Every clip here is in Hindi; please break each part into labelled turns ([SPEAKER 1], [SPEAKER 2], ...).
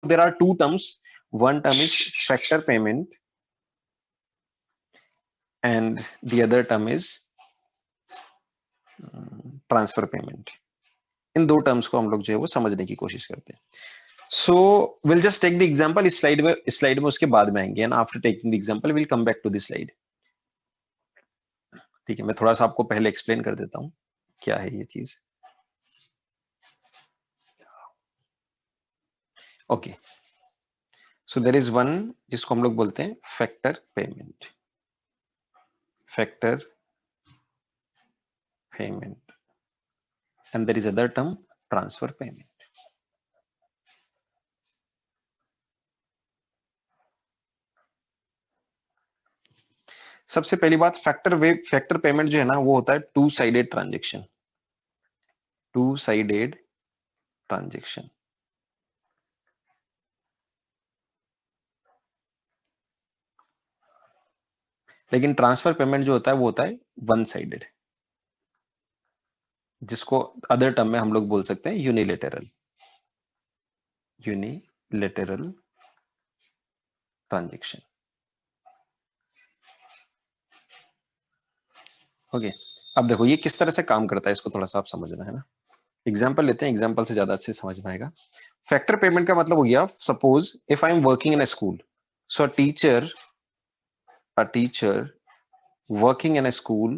[SPEAKER 1] there are two terms. One term is factor payment and the other term is transfer payment. इन दो टर्म्स को हम लोग जो है वो समझने की कोशिश करते हैं. So will just take the example. इस स्लाइड में उसके बाद में आएंगे, and after taking the example will come back to the slide. ठीक है, मैं थोड़ा सा आपको पहले एक्सप्लेन कर देता हूं क्या है ये चीज. Okay, so there is one जिसको हम लोग बोलते हैं factor payment. Factor payment and there is other term transfer payment. सबसे पहली बात, फैक्टर पेमेंट जो है ना वो होता है two sided transaction. Two sided transaction. लेकिन ट्रांसफर पेमेंट जो होता है वो होता है वन साइडेड, जिसको अदर टर्म में हम लोग बोल सकते हैं यूनिलेटरल. Unilateral transaction. ओके, अब देखो ये किस तरह से काम करता है, इसको थोड़ा सा आप समझना है ना. एग्जाम्पल लेते हैं, एग्जाम्पल से ज्यादा अच्छे समझ में आएगा. फैक्टर पेमेंट का मतलब हो गया, suppose if I am working in a school, so a teacher working in a school,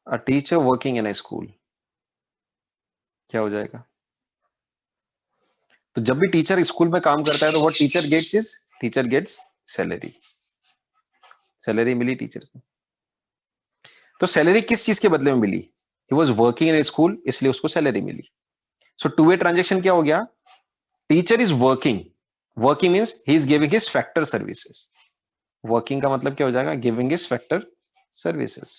[SPEAKER 1] a teacher working in a school, क्या हो जाएगा? तो जब भी टीचर स्कूल में काम करता है तो what teacher gets salary. Salary मिली टीचर को. तो सैलरी किस चीज के बदले में मिली? He was working in school, इसलिए उसको सैलरी मिली. सो टू वे ट्रांजेक्शन क्या हो गया? Teacher is working means he is giving his factor services. Working का मतलब क्या हो जाएगा? Giving his factor services.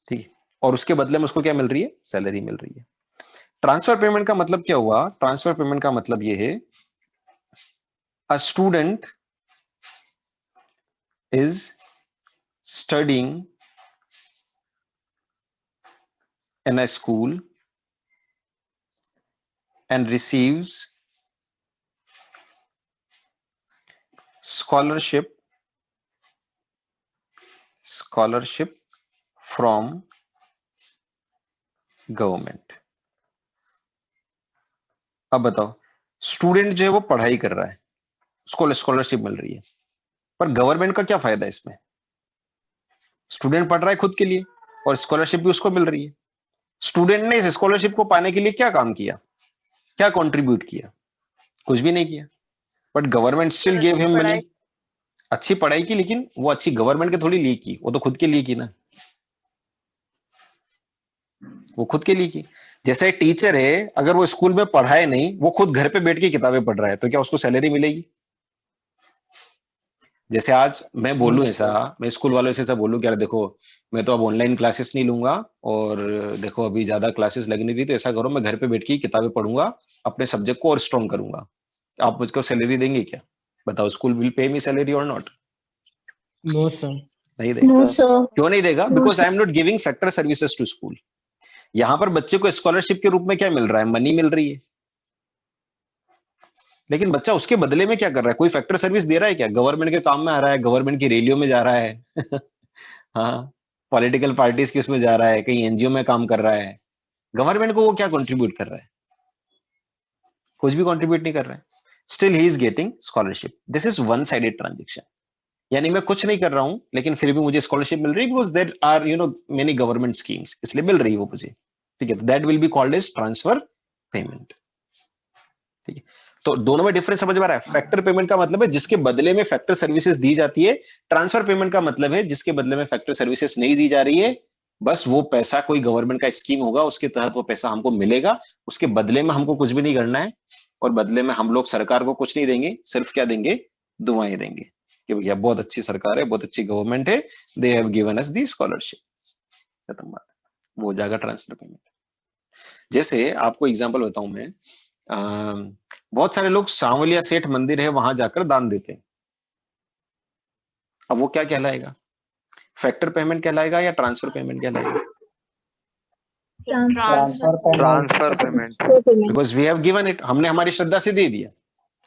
[SPEAKER 1] ठीक है, और उसके बदले में उसको क्या मिल रही है? सैलरी मिल रही है. ट्रांसफर पेमेंट का मतलब क्या हुआ? ट्रांसफर पेमेंट का मतलब ये है, a student is studying in a school and receives scholarship from government. अब बताओ, स्टूडेंट जो है वो पढ़ाई कर रहा है, उसको स्कॉलरशिप मिल रही है, पर गवर्नमेंट का क्या फायदा इसमें? स्टूडेंट पढ़ रहा है खुद के लिए और स्कॉलरशिप भी उसको मिल रही है. स्टूडेंट ने इस स्कॉलरशिप को पाने के लिए क्या काम किया, क्या कंट्रीब्यूट किया? कुछ भी नहीं किया, but government still give him money. अच्छी पढ़ाई की, लेकिन वो अच्छी गवर्नमेंट के थोड़ी लिए की, वो तो खुद के लिए की ना. वो खुद के लिए की. जैसे टीचर है, अगर वो स्कूल में पढ़ाए नहीं, वो खुद घर पे बैठ के किताबें पढ़ रहा है, तो क्या उसको सैलरी मिलेगी? जैसे आज मैं बोलूं ऐसा, मैं स्कूल वालों से ऐसा बोलूं कि यार देखो, मैं तो अब ऑनलाइन क्लासेस नहीं लूंगा, और देखो अभी ज्यादा क्लासेस लग नहीं रही, तो ऐसा करो मैं घर पे बैठ के किताबें पढ़ूंगा, अपने सब्जेक्ट को और स्ट्रॉन्ग करूंगा. आप मुझको सैलरी देंगे क्या? बताओ, school will pay me salary और नॉट?
[SPEAKER 2] No sir.
[SPEAKER 1] नहीं देगा.
[SPEAKER 3] No sir.
[SPEAKER 1] क्यों नहीं देगा? Because I am not giving factor services to school. यहां पर बच्चे को स्कॉलरशिप के रूप में क्या मिल रहा है? मनी मिल रही है. लेकिन बच्चा उसके बदले में क्या कर रहा है? कोई फैक्टर सर्विस दे रहा है क्या? गवर्नमेंट के काम में आ रहा है, गवर्नमेंट की रैलियों में जा रहा है. हाँ, पॉलिटिकल पार्टीज के उसमें जा रहा है, कहीं एनजीओ में काम कर रहा है. गवर्नमेंट को वो क्या कंट्रीब्यूट कर रहा है? कुछ भी कंट्रीब्यूट नहीं कर रहा है. Still he is getting scholarship. This is one sided transaction. यानी मैं कुछ नहीं कर रहा हूं, लेकिन फिर भी मुझे स्कॉलरशिप मिल रही है, because there are many government schemes, इसलिए मिल रही है वो मुझे. ठीक है, that will be called as transfer payment. ठीक है, तो दोनों में डिफरेंस समझ में आ रहा है? फैक्टर पेमेंट का मतलब है जिसके बदले में फैक्टर सर्विसेज दी जाती है. ट्रांसफर पेमेंट का मतलब है जिसके बदले में फैक्टर सर्विसेज नहीं दी जा रही है, बस वो पैसा कोई गवर्नमेंट का स्कीम होगा, उसके तहत वो पैसा हमको मिलेगा, उसके बदले में हमको कुछ भी नहीं करना है, और बदले में हम लोग सरकार को कुछ नहीं देंगे, सिर्फ क्या देंगे? दुआएं देंगे कि भैया बहुत अच्छी सरकार है, बहुत अच्छी गवर्नमेंट है, they have given us the scholarship. खत्म बात. वो हो जाएगा ट्रांसफर पेमेंट. जैसे आपको एग्जांपल बताऊं मैं, बहुत सारे लोग सांवलिया सेठ मंदिर है वहां जाकर दान देते हैं. अब वो क्या कहलाएगा? फैक्टर पेमेंट कहलाएगा या ट्रांसफर पेमेंट कहलाएगा?
[SPEAKER 3] Transfer
[SPEAKER 4] transfer payment.
[SPEAKER 1] Because we have given it, हमने हमारी श्रद्धा से दे दिया,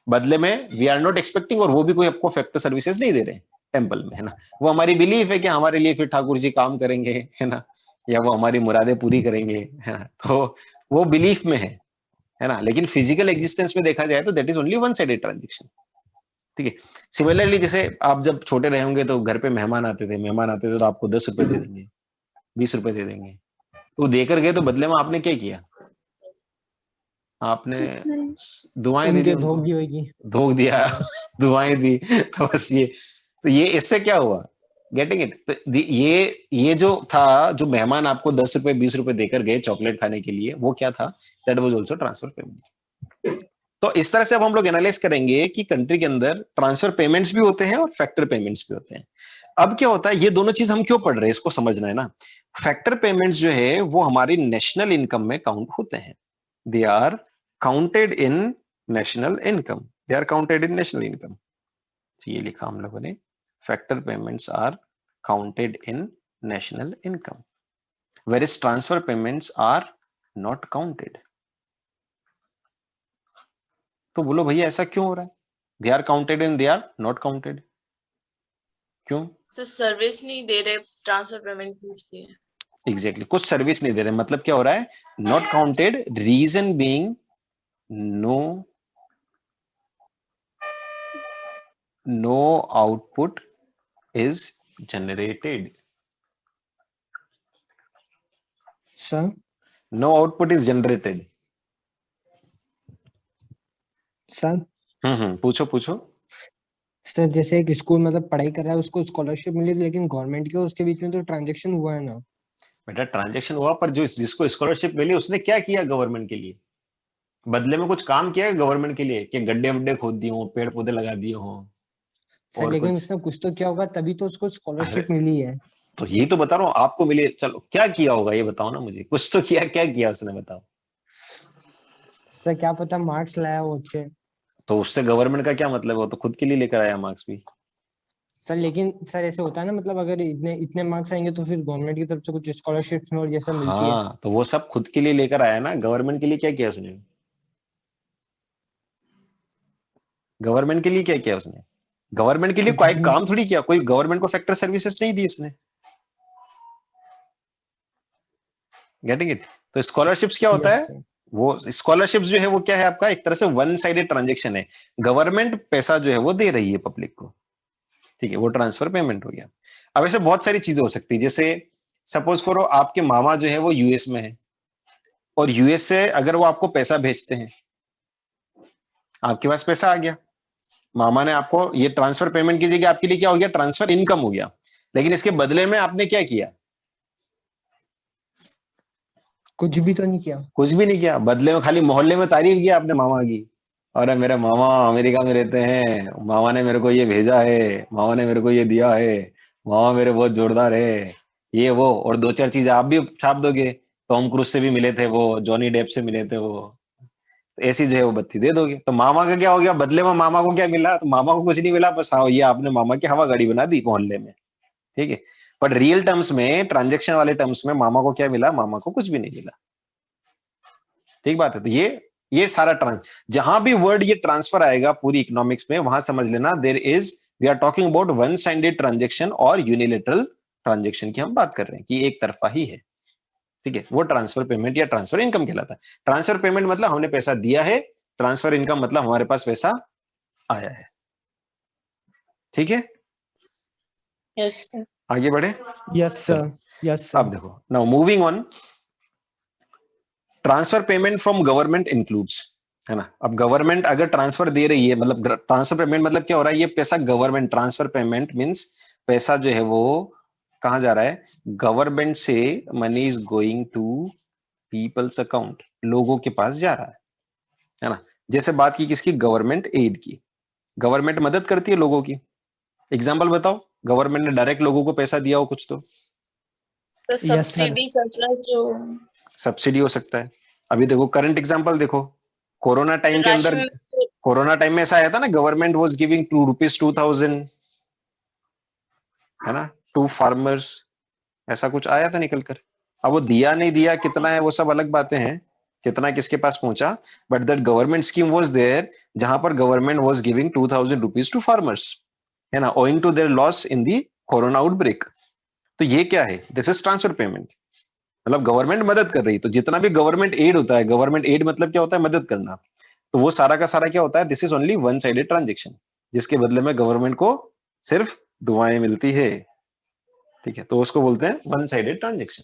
[SPEAKER 1] बदले में वी आर नॉट एक्सपेक्टिंग, और वो भी कोई आपको फैक्टर सर्विसेज नहीं दे रहे टेम्पल में, है ना। वो हमारी बिलीफ है कि हमारे लिए फिर ठाकुर जी काम करेंगे, है ना, या वो हमारी मुरादें पूरी करेंगे, है ना, तो वो बिलीफ में है ना। लेकिन फिजिकल एग्जिस्टेंस में देखा जाए तो that is only one sided transaction, ठीक है। सिमिलरली जैसे आप जब छोटे रहे होंगे तो घर पे मेहमान आते थे तो आपको 10 रुपए दे देंगे, 20 रुपए दे देंगे, तो देकर गए तो बदले में आपने क्या किया, आपने दुआएं दे दी
[SPEAKER 2] उनके
[SPEAKER 1] उनको,
[SPEAKER 2] धोख दी होगी।
[SPEAKER 1] धोख दिया, दुआएं दी, तो बस ये, तो ये इससे क्या हुआ, गेटिंग इट। तो ये जो था, जो मेहमान आपको 10 रुपए 20 रुपए देकर गए चॉकलेट खाने के लिए, वो क्या था, that was also transfer payment. तो इस तरह से अब हम लोग एनालाइज करेंगे कि कंट्री के अंदर ट्रांसफर पेमेंट्स भी होते हैं और फैक्टर पेमेंट्स भी होते हैं। अब क्या होता है, ये दोनों चीज हम क्यों पढ़ रहे हैं, इसको समझना है ना। फैक्टर पेमेंट्स जो है वो हमारी नेशनल इनकम में काउंट होते हैं, they are counted in national income, they are counted in national income. ये लिखा हम लोगों ने, factor payments are counted in national income, whereas transfer payments are not counted। तो बोलो भैया ऐसा क्यों हो रहा है, they are counted and they are not counted, क्यों?
[SPEAKER 3] सर सर्विस नहीं दे रहे, ट्रांसफर पेमेंट पूछती है।
[SPEAKER 1] एग्जैक्टली, कुछ सर्विस नहीं दे रहे, मतलब क्या हो रहा है, not counted, reason being no output is generated,
[SPEAKER 2] sir
[SPEAKER 1] no output is generated.
[SPEAKER 2] Sir
[SPEAKER 1] पूछो पूछो।
[SPEAKER 2] सर जैसे एक स्कूल मतलब पढ़ाई कर रहा है, उसको स्कॉलरशिप मिली लेकिन गवर्नमेंट के उसके बीच में तो ट्रांजैक्शन हुआ है ना।
[SPEAKER 1] बेटा ट्रांजैक्शन हुआ, पर जो जिसको स्कॉलरशिप मिली उसने क्या किया गवर्नमेंट के लिए, बदले में कुछ काम किया है गवर्नमेंट के लिए, कि गड्ढे वड्ढे खोद दिए हो, पेड़ पौधे लगा दिए हो,
[SPEAKER 2] सर
[SPEAKER 1] और
[SPEAKER 2] लेकिन
[SPEAKER 1] कुछ?
[SPEAKER 2] उसने कुछ तो किया होगा, तभी तो उसको
[SPEAKER 1] अरे
[SPEAKER 2] स्कॉलरशिप मिली है।
[SPEAKER 1] तो यही तो बता रहा हूँ आपको मिले, चलो क्या किया होगा ये बताओ ना मुझे, कुछ तो किया, क्या किया उसने बताओ।
[SPEAKER 2] सर क्या पता मार्क्स लाया हो अच्छे।
[SPEAKER 1] तो उससे गवर्नमेंट का क्या मतलब है, वो तो खुद के लिए लेकर आया मार्क्स भी।
[SPEAKER 2] सर लेकिन सर ऐसे होता है ना, मतलब अगर इतने इतने मार्क्स आएंगे तो फिर गवर्नमेंट की तरफ से कुछ स्कॉलरशिप और ये सब मिलती है।
[SPEAKER 1] हाँ तो वो सब खुद के लिए लेकर आया ना, गवर्नमेंट के लिए क्या किया उसने, गवर्नमेंट के लिए क्या किया उसने, गवर्नमेंट के लिए
[SPEAKER 2] कुछ
[SPEAKER 1] कोई
[SPEAKER 2] भी।
[SPEAKER 1] काम थोड़ी किया, कोई गवर्नमेंट को फैक्टर सर्विसेज नहीं दी उसने, गेटिंग इट। तो स्कॉलरशिप्स क्या होता
[SPEAKER 2] यस
[SPEAKER 1] है,
[SPEAKER 2] सर।
[SPEAKER 1] वो स्कॉलरशिप्स जो है वो क्या है आपका, एक तरह से वन साइडेड ट्रांजेक्शन है, गवर्नमेंट पैसा जो है वो दे रही है पब्लिक को, ठीक है, वो ट्रांसफर पेमेंट हो गया। अब ऐसे बहुत सारी चीजें हो सकती है, जैसे सपोज करो आपके मामा जो है वो यूएस में है, और यूएस से अगर वो आपको पैसा भेजते हैं, आपके पास पैसा आ गया, मामा ने आपको, ये ट्रांसफर पेमेंट की जगह आपके लिए क्या हो गया, ट्रांसफर इनकम हो गया, लेकिन इसके बदले में आपने क्या किया,
[SPEAKER 2] कुछ भी तो नहीं किया।
[SPEAKER 1] कुछ भी नहीं किया, बदले में खाली मोहल्ले में तारीफ किया आपने मामा की, अरे मेरे मामा अमेरिका में रहते हैं, मामा ने मेरे को ये भेजा है, मामा ने मेरे को ये दिया है, मामा मेरे बहुत जोरदार है, ये वो, और दो चार चीजें आप भी छाप दोगे, टॉम क्रूज से भी मिले थे वो, जॉनी डेप से मिले थे वो, तो ऐसी जो है वो बत्ती दे दोगे, तो मामा का क्या हो गया, बदले में मामा को क्या मिला, तो मामा को कुछ नहीं मिला, बस हाँ ये आपने मामा की हवा गाड़ी बना दी मोहल्ले में, ठीक है। पर रियल टर्म्स में, ट्रांजेक्शन वाले टर्म्स में मामा को क्या मिला, मामा को कुछ भी नहीं मिला, ठीक बात है। तो ये सारा जहां भी वर्ड ये ट्रांसफर आएगा पूरी इकोनॉमिक्स में, वहां समझ लेना there is, we are talking about one sided transaction और यूनिलेटरल ट्रांजेक्शन की हम बात कर रहे हैं, कि एक तरफा ही है, ठीक है, वो ट्रांसफर पेमेंट या ट्रांसफर इनकम कहलाता है। ट्रांसफर पेमेंट मतलब हमने पैसा दिया है, ट्रांसफर इनकम मतलब हमारे पास पैसा आया है, ठीक है।
[SPEAKER 3] Yes sir.
[SPEAKER 1] आगे बढ़े,
[SPEAKER 2] यस सर। यस
[SPEAKER 1] अब
[SPEAKER 2] सर।
[SPEAKER 1] देखो, now moving on, transfer payment from government includes, है ना। अब गवर्नमेंट अगर ट्रांसफर दे रही है, मतलब ट्रांसफर पेमेंट मतलब क्या हो रहा है, ये पैसा गवर्नमेंट, ट्रांसफर पेमेंट मींस पैसा जो है वो कहां जा रहा है, गवर्नमेंट से money is going to people's account, लोगों के पास जा रहा है ना। जैसे बात की किसकी, गवर्नमेंट एड की, गवर्नमेंट मदद करती है लोगों की, एग्जाम्पल बताओ, गवर्नमेंट ने डायरेक्ट लोगों को पैसा दिया हो कुछ तो
[SPEAKER 2] यस सर।
[SPEAKER 3] सब्सिडी सरप्लस जो
[SPEAKER 1] सब्सिडी हो सकता है। अभी देखो करंट एग्जांपल देखो, कोरोना टाइम के अंदर,
[SPEAKER 3] राशन,
[SPEAKER 1] कोरोना टाइम में ऐसा आया था ना, गवर्नमेंट वाज गिविंग ₹2,000, है ना, टू फार्मर्स, ऐसा कुछ आया था निकल कर, अब वो दिया नहीं दिया कितना है वो सब अलग बातें हैं, कितना किसके पास पहुंचा, but that government scheme was there जहां पर government was giving 2000 rupees to farmers, है ना, owing to their loss in the corona outbreak. तो ये क्या है, दिस इज ट्रांसफर पेमेंट, मतलब गवर्नमेंट मदद कर रही है। तो जितना भी गवर्नमेंट एड होता है, गवर्नमेंट एड मतलब क्या होता है, मदद करना, तो वो सारा का सारा क्या होता है, this is only one sided transaction, जिसके बदले में गवर्नमेंट को सिर्फ दुआएं मिलती है, ठीक है, तो उसको बोलते हैं वन साइडेड ट्रांजेक्शन।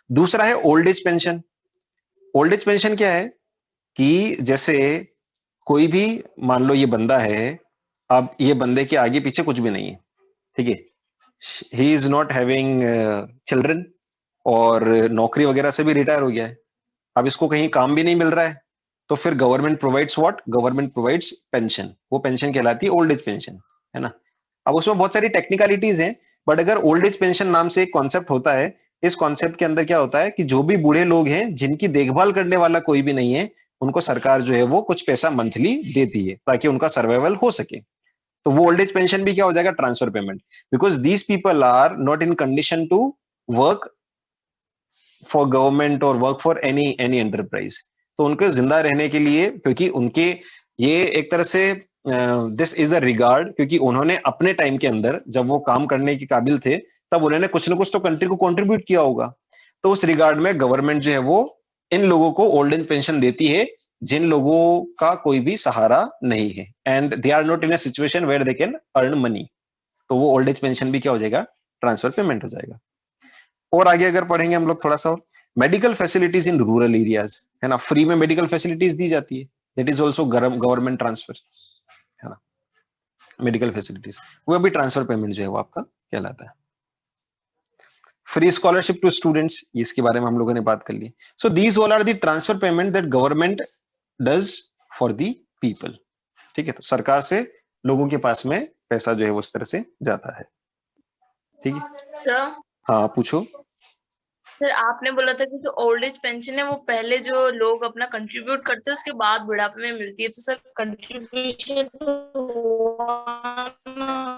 [SPEAKER 1] दूसरा है old age pension. Old age pension क्या है कि जैसे कोई भी, मान लो ये बंदा है, अब ये बंदे के आगे पीछे कुछ भी नहीं है, ठीक है, he is not having children, और नौकरी वगैरह से भी रिटायर हो गया है, अब इसको कहीं काम भी नहीं मिल रहा है, तो फिर government provides what, government provides pension, वो पेंशन कहलाती है ओल्ड एज पेंशन, है ना। अब उसमें बहुत सारी टेक्निकलिटीज हैं, बट अगर ओल्ड एज पेंशन नाम से एक कॉन्सेप्ट होता है, इस कॉन्सेप्ट के अंदर क्या होता है कि जो भी बूढ़े लोग हैं जिनकी देखभाल करने वाला कोई भी नहीं है, उनको सरकार जो है वो कुछ पैसा मंथली देती है ताकि उनका सर्वाइवल हो सके। तो वो ओल्ड एज पेंशन भी क्या हो जाएगा, transfer payment, because these people are not in condition to work for government और वर्क फॉर एनी एंटरप्राइज। तो उनको जिंदा रहने के लिए, क्योंकि उनके ये एक तरह से दिस इज अ रिगार्ड, क्योंकि उन्होंने अपने टाइम के अंदर जब वो काम करने के काबिल थे तब उन्होंने कुछ ना कुछ तो कंट्री को कंट्रीब्यूट किया होगा, तो उस रिगार्ड में गवर्नमेंट जो है वो इन लोगों को ओल्ड एज पेंशन देती है जिन लोगों का कोई भी सहारा नहीं है, and they are not in a situation where they can earn money, तो वो ओल्ड एज पेंशन भी क्या हो जाएगा, ट्रांसफर पेमेंट हो जाएगा। और आगे अगर पढ़ेंगे हम लोग थोड़ा सा, medical facilities in rural areas, है ना, फ्री में मेडिकल फैसिलिटीज दी जाती है, that is also government transfer, है ना, मेडिकल फैसिलिटीज, वो भी ट्रांसफर पेमेंट जो है वो आपका कहलाता है। फ्री स्कॉलरशिप टू स्टूडेंट्स, इसके बारे में हम लोगों ने बात कर ली। So these all are the transfer payment that government does for the people, ठीक है, तो सरकार से लोगों के पास में पैसा जो है वो उस तरह से जाता है, ठीक है।
[SPEAKER 3] सर
[SPEAKER 1] हाँ पूछो।
[SPEAKER 3] सर आपने बोला था कि जो ओल्ड एज पेंशन है वो पहले जो लोग अपना कंट्रीब्यूट करते हैं उसके बाद बुढ़ापे में मिलती है, तो सर कंट्रीब्यूशन तो हुआ ना।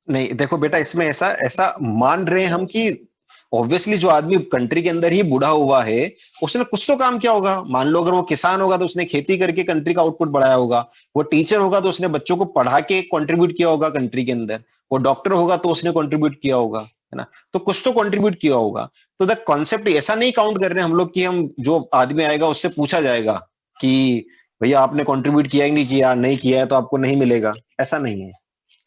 [SPEAKER 1] नहीं देखो बेटा, इसमें ऐसा ऐसा मान रहे हैं हम कि ऑब्वियसली जो आदमी कंट्री के अंदर ही बूढ़ा हुआ है उसने कुछ तो काम किया होगा। मान लो अगर वो किसान होगा तो उसने खेती करके कंट्री का आउटपुट बढ़ाया होगा, वो टीचर होगा तो उसने बच्चों को पढ़ा के कंट्रीब्यूट किया होगा कंट्री के अंदर, वो डॉक्टर होगा तो उसने कंट्रीब्यूट किया होगा, है ना, तो कुछ तो कंट्रीब्यूट किया होगा। तो द कॉन्सेप्ट ऐसा नहीं काउंट कर रहे हम लोग कि हम जो आदमी आएगा उससे पूछा जाएगा कि भैया आपने कंट्रीब्यूट किया ही नहीं किया, नहीं किया है तो आपको नहीं मिलेगा, ऐसा नहीं है,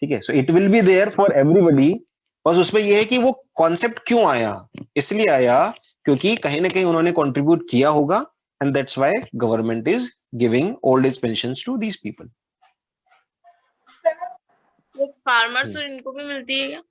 [SPEAKER 1] ठीक है। So it will be there for everybody, बस उसमें यह है कि वो कॉन्सेप्ट क्यों आया, इसलिए आया क्योंकि कहीं ना कहीं उन्होंने कंट्रीब्यूट किया होगा, and that's why government is giving old age pensions to these people.
[SPEAKER 3] Farmers और इनको भी मिलती है क्या?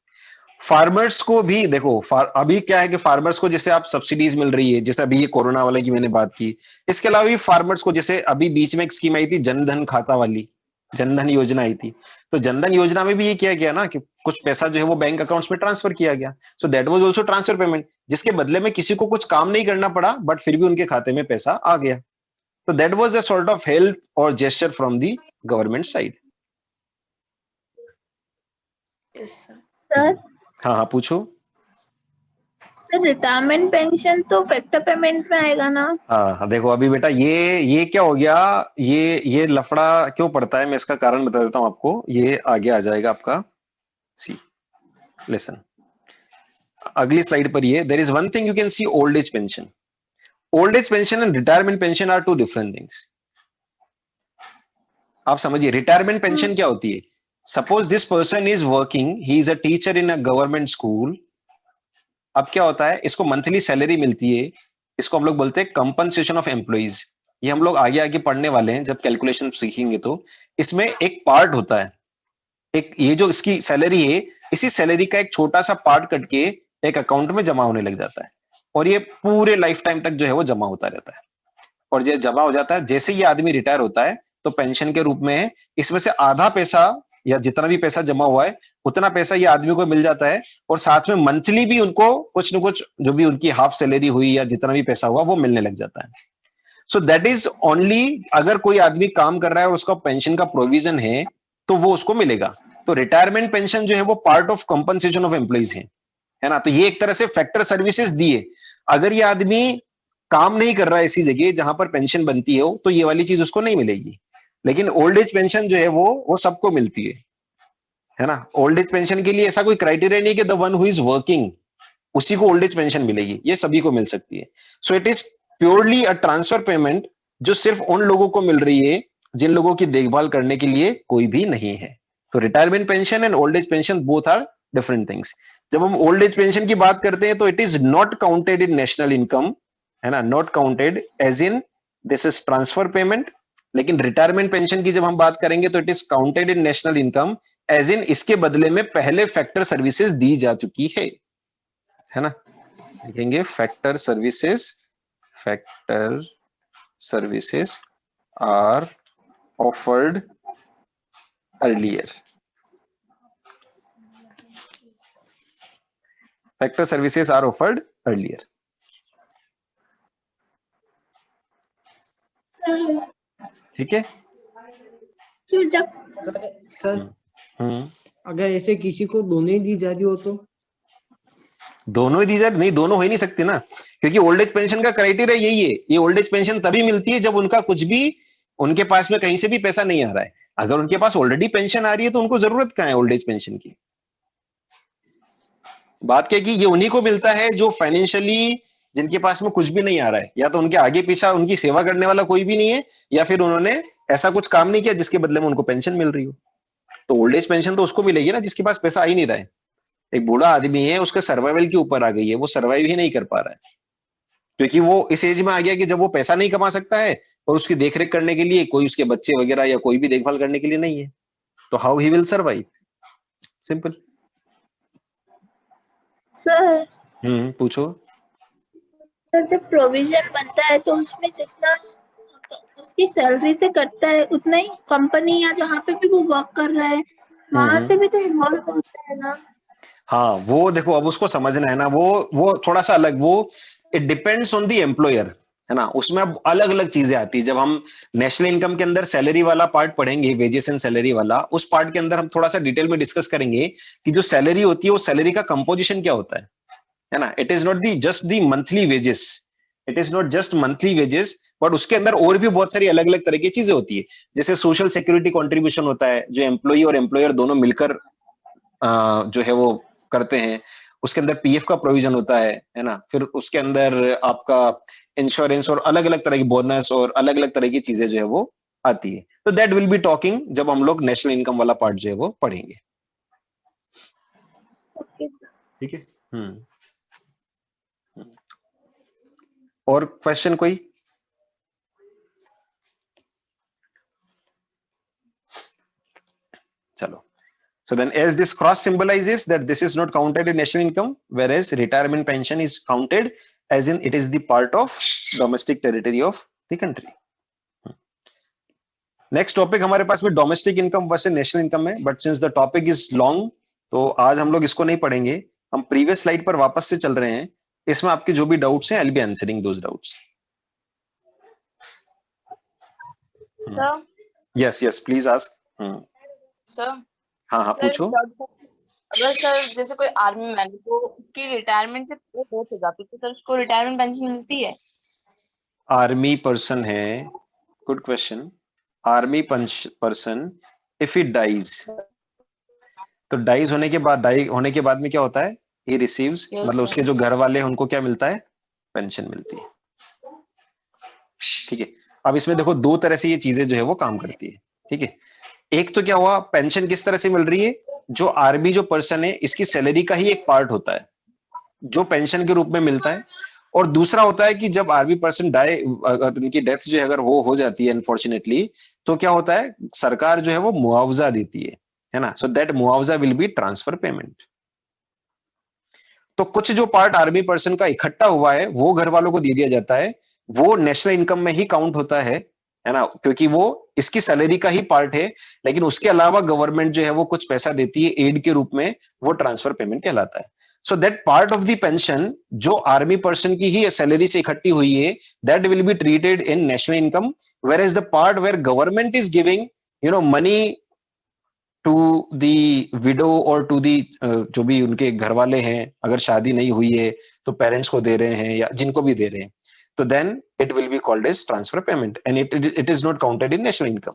[SPEAKER 1] फार्मर्स को भी देखो, अभी क्या है कि फार्मर्स को जैसे आप सब्सिडीज मिल रही है, जैसे अभी ये कोरोना वाले की मैंने बात की, इसके अलावा भी फार्मर्स को जैसे अभी बीच में एक स्कीम आई थी जनधन खाता वाली, जनधन योजना आई थी, तो जनधन योजना में भी ये किया गया ना कि कुछ पैसा जो है वो बैंक अकाउंट्स में ट्रांसफर किया गया, so that was also transfer payment, जिसके बदले में किसी को कुछ काम नहीं करना पड़ा बट फिर भी उनके खाते में पैसा आ गया, तो that was a sort of help or gesture from the government side.
[SPEAKER 3] Yes sir.
[SPEAKER 4] Sir
[SPEAKER 1] हाँ हाँ पूछो।
[SPEAKER 4] सर रिटायरमेंट पेंशन तो फैक्टर पेमेंट में आएगा ना?
[SPEAKER 1] हाँ देखो अभी बेटा ये क्या हो गया, ये लफड़ा क्यों पड़ता है, मैं इसका कारण बता देता हूं आपको, ये आगे आ जाएगा आपका। सी लिसन, अगली स्लाइड पर ये, there is one thing you can see, old age pension. Old age pension and retirement pension are two different things. आप समझिए रिटायरमेंट पेंशन क्या होती है, suppose this person is working, he is a teacher in a government school. अब क्या होता है, इसको मंथली सैलरी मिलती है, इसको हम लोग बोलते हैं कंपनसेशन ऑफ एम्प्लॉइज। ये हम लोग आगे आगे पढ़ने वाले हैं जब कैलकुलेशन सीखेंगे, तो इसमें एक पार्ट होता है, एक ये जो इसकी सैलरी है, इसी सैलरी का एक छोटा सा पार्ट कट के एक अकाउंट में जमा होने लग जाता है, और ये पूरे लाइफ टाइम तक जो है वो जमा होता रहता है, और ये जमा हो जाता है, जैसे ये आदमी रिटायर होता है तो पेंशन के रूप में इसमें से आधा पैसा या जितना भी पैसा जमा हुआ है उतना पैसा ये आदमी को मिल जाता है, और साथ में मंथली भी उनको कुछ न कुछ जो भी उनकी हाफ सैलरी हुई या जितना भी पैसा हुआ वो मिलने लग जाता है। सो दैट इज ओनली अगर कोई आदमी काम कर रहा है और उसका पेंशन का प्रोविजन है तो वो उसको मिलेगा। तो रिटायरमेंट पेंशन जो है वो part of compensation of employees है, है ना। तो ये एक तरह से फैक्टर सर्विसेज दिए। अगर ये आदमी काम नहीं कर रहा है ऐसी जगह जहां पर पेंशन बनती है तो ये वाली चीज उसको नहीं मिलेगी। लेकिन ओल्ड एज पेंशन जो है वो सबको मिलती है ना। ओल्ड एज पेंशन के लिए ऐसा कोई क्राइटेरिया नहीं कि the one who is working उसी को ओल्ड एज पेंशन मिलेगी, ये सभी को मिल सकती है। So it is purely a transfer payment जो सिर्फ उन लोगों को मिल रही है जिन लोगों की देखभाल करने के लिए कोई भी नहीं है। तो retirement pension and old age pension both are different things. जब हम ओल्ड एज पेंशन की बात करते हैं तो it is not counted in national income, है ना, not counted as in this is transfer payment. लेकिन रिटायरमेंट पेंशन की जब हम बात करेंगे तो it is counted in national income as in इसके बदले में पहले फैक्टर सर्विसेज दी जा चुकी है ना। लिखेंगे factor services are offered earlier. Factor services are offered earlier. ठीक है
[SPEAKER 4] सर जब
[SPEAKER 2] सर अगर ऐसे किसी को दोनों ही दी जा रही हो तो
[SPEAKER 1] दोनों ही दी जा नहीं, दोनों हो ही नहीं सकते ना, क्योंकि ओल्ड एज पेंशन का क्राइटेरिया यही है। ये ओल्ड एज पेंशन तभी मिलती है जब उनका कुछ भी उनके पास में कहीं से भी पैसा नहीं आ रहा है। अगर उनके पास ऑलरेडी पेंशन आ रही है तो उनको जरूरत कहाँ है ओल्ड एज पेंशन की। बात क्या है कि ये उन्हीं को मिलता है जो फाइनेंशियली जिनके पास में कुछ भी नहीं आ रहा है, या तो उनके आगे पीछा उनकी सेवा करने वाला कोई भी नहीं है, या फिर उन्होंने ऐसा कुछ काम नहीं किया जिसके बदले में उनको पेंशन मिल रही हो। तो ओल्ड एज पेंशन तो उसको मिलेगी ना जिसके पास पैसा आ ही नहीं रहा है। एक बूढ़ा आदमी है, उसके सर्वाइवल के ऊपर आ गई है, वो सर्वाइव ही नहीं कर पा रहा है क्योंकि वो इस एज में आ गया कि जब वो पैसा नहीं कमा सकता है और उसकी देखरेख करने के लिए कोई उसके बच्चे वगैरह या कोई भी देखभाल करने के लिए नहीं है, तो how he will survive. Simple.
[SPEAKER 4] Sir
[SPEAKER 1] पूछो।
[SPEAKER 4] सर जब प्रोविजन बनता है तो उसमें जितना उसकी सैलरी से कटता है उतना ही कंपनी या जहाँ पे भी वो वर्क कर रहा है वहां से भी तो इन्वॉल्व होता है ना।
[SPEAKER 1] हाँ वो देखो, अब उसको समझना है ना, वो थोड़ा सा अलग, वो it depends on the employer, है ना। उसमें अब अलग अलग चीजें आती है। जब हम नेशनल इनकम के अंदर सैलरी वाला पार्ट पढ़ेंगे, वेजेस एंड सैलरी वाला, उस पार्ट के अंदर हम थोड़ा सा डिटेल में डिस्कस करेंगे कि जो सैलरी होती है वो सैलरी का कंपोजिशन क्या होता है ना। It is not the just the monthly wages, it is not just monthly wages, but उसके अंदर और भी बहुत सारी अलग अलग तरह की चीजें होती है। जैसे सोशल सिक्योरिटी कॉन्ट्रीब्यूशन होता है जो एम्प्लॉई और एम्प्लॉयर दोनों मिलकर जो है वो करते हैं। उसके अंदर पीएफ का प्रोविजन होता है ना। फिर उसके अंदर आपका इंश्योरेंस और अलग अलग तरह की बोनस और अलग अलग तरह की चीजें जो है वो आती है। तो दैट विल बी टॉकिंग जब हम लोग नेशनल इनकम वाला पार्ट जो है वो पढ़ेंगे। ठीक है। और क्वेश्चन कोई? चलो। So then as this cross symbolizes that this is not counted in national income, whereas retirement pension is counted as in it is the part of domestic territory of the country. Next topic हमारे पास में domestic income versus national income है, but since the topic is long, तो आज हम लोग इसको नहीं पढ़ेंगे। हम previous slide पर वापस से चल रहे हैं। इसमें आपके जो भी डाउट्स हैं, I'll be answering those doubts.
[SPEAKER 3] Sir?
[SPEAKER 1] Yes, yes, please ask.
[SPEAKER 3] Sir?
[SPEAKER 1] हाँ
[SPEAKER 3] सर,
[SPEAKER 1] पूछो।
[SPEAKER 3] अगर सर जैसे कोई आर्मी मैन तो उसकी रिटायरमेंट से डेथ हो जाती है तो सर उसको रिटायरमेंट पेंशन मिलती है?
[SPEAKER 1] आर्मी पर्सन है, good question. Army person if he dies, तो डाइज होने के बाद में क्या होता है? ही रिसीव्स, मतलब उसके जो घर वाले हैं उनको क्या मिलता है? पेंशन मिलती है। ठीक है। अब इसमें देखो दो तरह से ये चीजें जो है वो काम करती है। ठीक है। एक तो क्या हुआ, पेंशन किस तरह से मिल रही है? जो आर्मी जो पर्सन है इसकी सैलरी का ही एक पार्ट होता है जो पेंशन के रूप में मिलता है। और दूसरा होता है कि जब आर्मी पर्सन अगर उनकी डेथ जो है अगर वो हो जाती है अनफॉर्चुनेटली, तो क्या होता है? सरकार जो है वो मुआवजा देती है ना। सो दैट मुआवजा विल बी ट्रांसफर पेमेंट। तो कुछ जो पार्ट आर्मी पर्सन का इकट्ठा हुआ है वो घर वालों को दे दिया जाता है, वो नेशनल इनकम में ही काउंट होता है ना, क्योंकि वो इसकी सैलरी का ही पार्ट है। लेकिन उसके अलावा गवर्नमेंट जो है वो कुछ पैसा देती है एड के रूप में, वो ट्रांसफर पेमेंट कहलाता है। So that part of the pension जो आर्मी पर्सन की ही सैलरी से इकट्ठी हुई है, that will be treated in national income, where is the part where government is giving money to the widow और टू दी जो भी उनके घर वाले हैं, अगर शादी नहीं हुई है तो पेरेंट्स को दे रहे हैं या जिनको भी दे रहे हैं, तो then it will be called as transfer payment and it is not counted in national income.